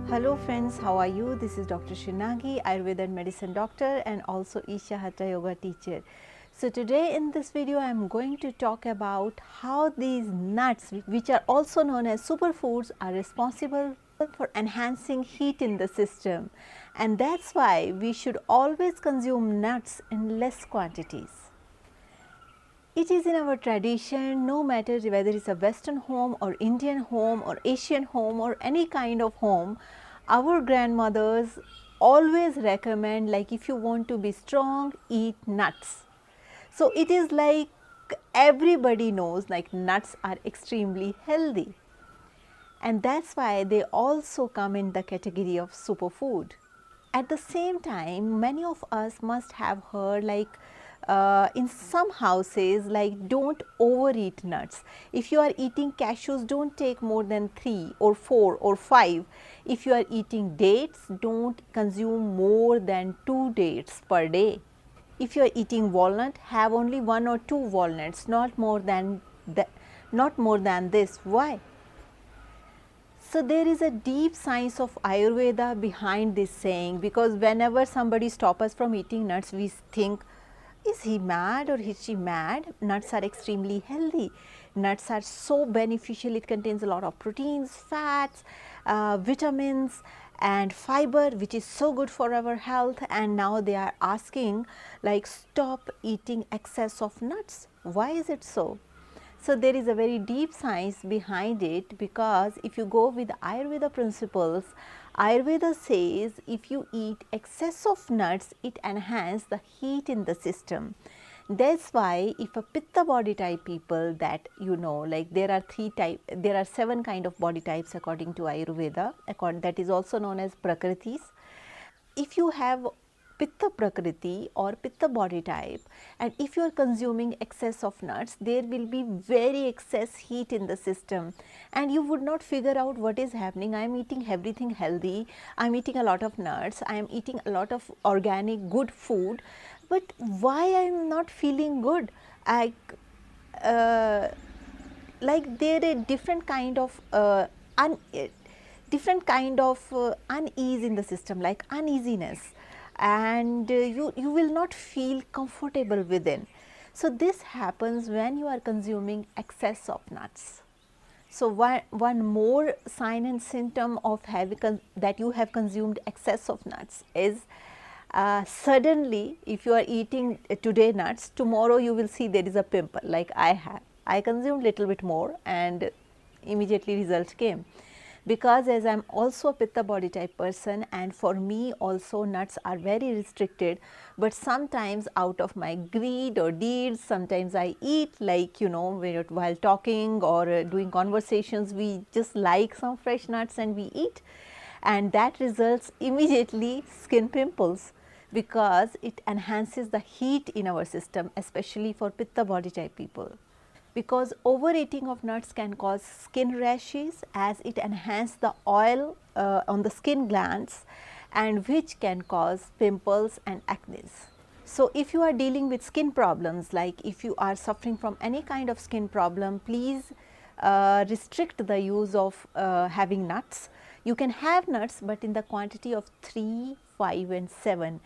Hello friends, how are you? This is Dr. Shinagi, Ayurveda and Medicine doctor and also Isha Hatha Yoga teacher. So today in this video I am going to talk about how these nuts, which are also known as superfoods, are responsible for enhancing heat in the system, and that's why we should always consume nuts in less quantities. It is in our tradition, no matter whether it's a Western home or Indian home or Asian home or any kind of home, our grandmothers always recommend, like, if you want to be strong, eat nuts. So it is like everybody knows, like, nuts are extremely healthy, and that's why they also come in the category of superfood. At the same time, many of us must have heard, like, in some houses, like, don't overeat nuts. If you are eating cashews, don't take more than 3 or 4 or 5. If you are eating dates, don't consume more than 2 dates per day. If you are eating walnut, have only 1 or 2 walnuts, not more than this. Why? So there is a deep science of Ayurveda behind this saying, because whenever somebody stops us from eating nuts, we think, is he mad or is she mad? Nuts are extremely healthy. Nuts are so beneficial. It contains a lot of proteins, fats, vitamins and fiber, which is so good for our health. And now they are asking, like, stop eating excess of nuts. Why is it so? So there is a very deep science behind it, because if you go with Ayurveda principles, Ayurveda says if you eat excess of nuts, it enhances the heat in the system. That's why if a Pitta body type people, that like, there are 7 kind of body types according to Ayurveda, that is also known as Prakritis. If you have Pitta Prakriti or Pitta body type, and if you are consuming excess of nuts, there will be very excess heat in the system, and you would not figure out what is happening. I am eating everything healthy, I am eating a lot of nuts, I am eating a lot of organic good food, but why I am not feeling good? Like, there are different kind of unease in the system, like uneasiness, and you will not feel comfortable within. So this happens when you are consuming excess of nuts. So one more sign and symptom of that you have consumed excess of nuts is, suddenly, if you are eating today nuts, tomorrow you will see there is a pimple, like I have. I consumed little bit more and immediately result came, because as I am also a Pitta body type person, and for me also nuts are very restricted, but sometimes out of my greed or deeds, sometimes I eat, like, while talking or doing conversations, we just like some fresh nuts and we eat, and that results immediately skin pimples, because it enhances the heat in our system, especially for Pitta body type people. Because overeating of nuts can cause skin rashes, as it enhances the oil on the skin glands, and which can cause pimples and acne. So if you are dealing with skin problems, like if you are suffering from any kind of skin problem, please restrict the use of having nuts. You can have nuts, but in the quantity of 3, 5 and 7.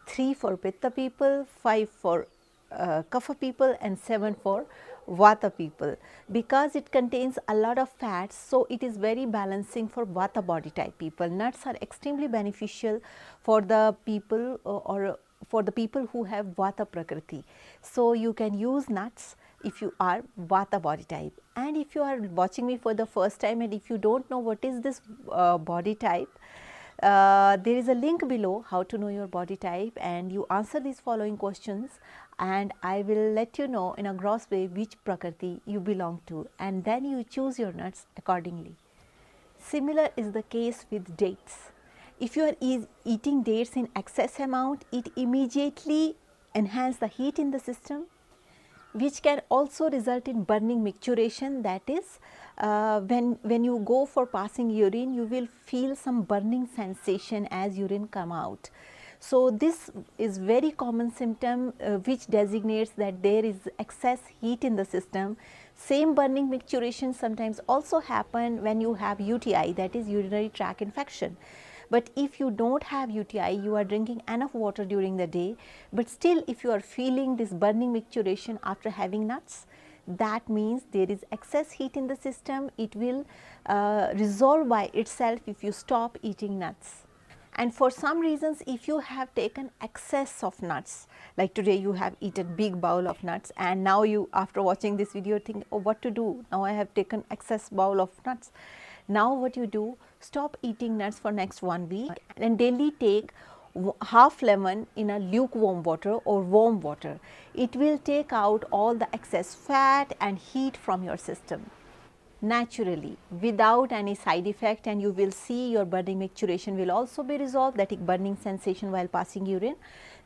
3 for Pitta people, 5 for Kapha people and 7 for Vata people, because it contains a lot of fats, so it is very balancing for Vata body type people. Nuts are extremely beneficial for the people or for the people who have Vata Prakriti. So you can use nuts if you are Vata body type. And if you are watching me for the first time and if you don't know what is this body type, there is a link below, how to know your body type, and you answer these following questions, and I will let you know in a gross way which Prakriti you belong to, and then you choose your nuts accordingly. Similar is the case with dates. If you are eating dates in excess amount, it immediately enhances the heat in the system, which can also result in burning micturition. That is, when you go for passing urine, you will feel some burning sensation as urine come out. So this is very common symptom which designates that there is excess heat in the system, Same burning micturition sometimes also happen when you have UTI, that is urinary tract infection. But if you do not have UTI, you are drinking enough water during the day, but still if you are feeling this burning micturition after having nuts, that means there is excess heat in the system. It will resolve by itself if you stop eating nuts. And for some reasons, if you have taken excess of nuts, like today you have eaten big bowl of nuts, and now you, after watching this video, think, oh, what to do? Now I have taken excess bowl of nuts. Now what you do, stop eating nuts for next 1 week and daily take half lemon in a lukewarm water or warm water. It will take out all the excess fat and heat from your system naturally without any side effect, and you will see your burning micturition will also be resolved, that is burning sensation while passing urine.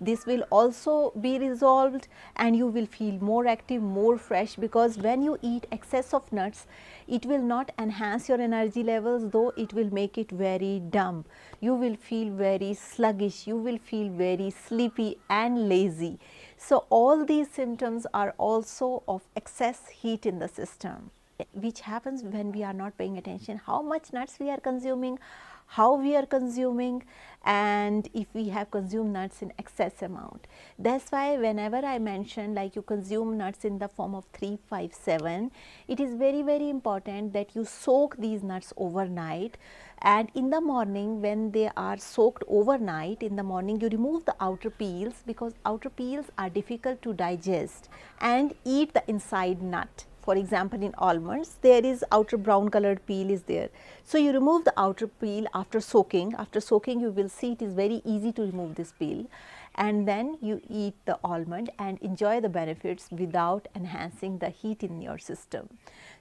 This will also be resolved and you will feel more active, more fresh, because when you eat excess of nuts, it will not enhance your energy levels, though it will make it very dumb. You will feel very sluggish, you will feel very sleepy and lazy. So all these symptoms are also of excess heat in the system, which happens when we are not paying attention how much nuts we are consuming, how we are consuming, and if we have consumed nuts in excess amount. That's why whenever I mention like you consume nuts in the form of 3, 5, 7, it is very, very important that you soak these nuts overnight, and in the morning when they are soaked overnight, in the morning you remove the outer peels, because outer peels are difficult to digest, and eat the inside nut. For example, in almonds there is outer brown colored peel is there. So you remove the outer peel after soaking. After soaking you will see it is very easy to remove this peel, and then you eat the almond and enjoy the benefits without enhancing the heat in your system.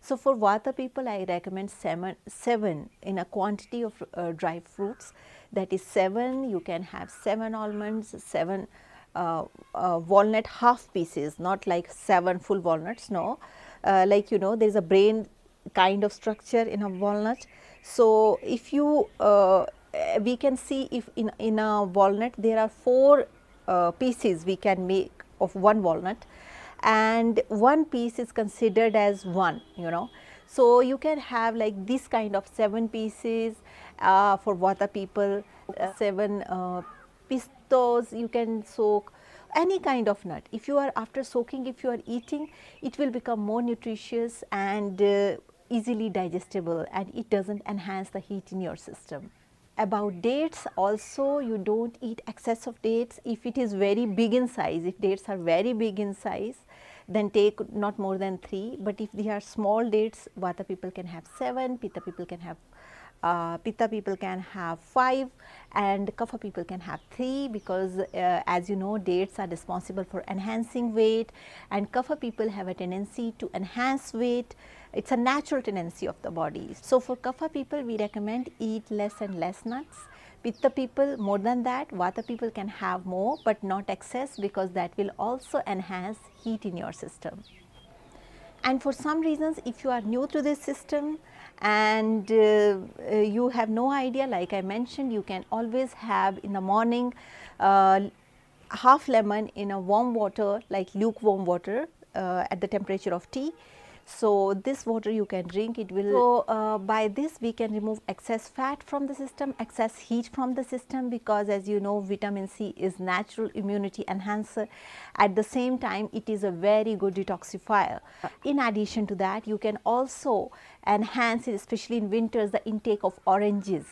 So for Vata people I recommend 7 in a quantity of dry fruits, that is 7, you can have 7 almonds, 7 walnut half pieces, not like 7 full walnuts, no. Like you know there is a brain kind of structure in a walnut. So if you we can see if in a walnut there are 4 pieces we can make of one walnut, and one piece is considered as 1, you know. So you can have like this kind of 7 pieces for Vata people, 7 pistos you can soak, any kind of nut. If you are after soaking, if you are eating, it will become more nutritious and easily digestible, and it does not enhance the heat in your system. About dates also, you do not eat excess of dates if it is very big in size. If dates are very big in size, then take not more than 3, but if they are small dates, Vata people can have 7, Pitta people can have Pitta people can have 5, and Kapha people can have 3, because as you know dates are responsible for enhancing weight, and Kapha people have a tendency to enhance weight. It is a natural tendency of the body. So for Kapha people we recommend eat less and less nuts. Pitta people more than that, Vata people can have more but not excess, because that will also enhance heat in your system. And for some reasons, if you are new to this system and you have no idea, like I mentioned, you can always have in the morning half lemon in a warm water, like lukewarm water at the temperature of tea. So this water you can drink, it will, so by this we can remove excess fat from the system, excess heat from the system, because as you know vitamin C is natural immunity enhancer. At the same time it is a very good detoxifier. In addition to that, you can also enhance, especially in winters, the intake of oranges.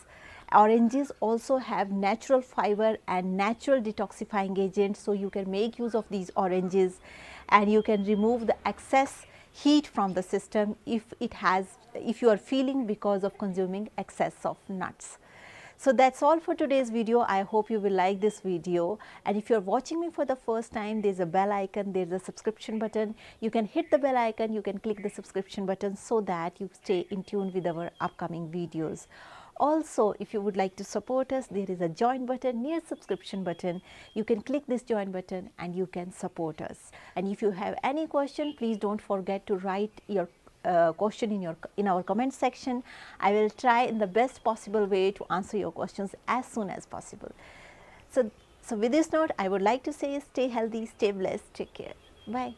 Oranges also have natural fiber and natural detoxifying agents, so you can make use of these oranges and you can remove the excess heat from the system if you are feeling because of consuming excess of nuts. So that's all for today's video. I hope you will like this video, and if you are watching me for the first time, there is a bell icon, there is a subscription button. You can hit the bell icon, you can click the subscription button so that you stay in tune with our upcoming videos. Also, if you would like to support us, there is a join button near subscription button. You can click this join button and you can support us. And if you have any question, please don't forget to write your question in our comment section. I will try in the best possible way to answer your questions as soon as possible. So with this note, I would like to say stay healthy, stay blessed, take care. Bye.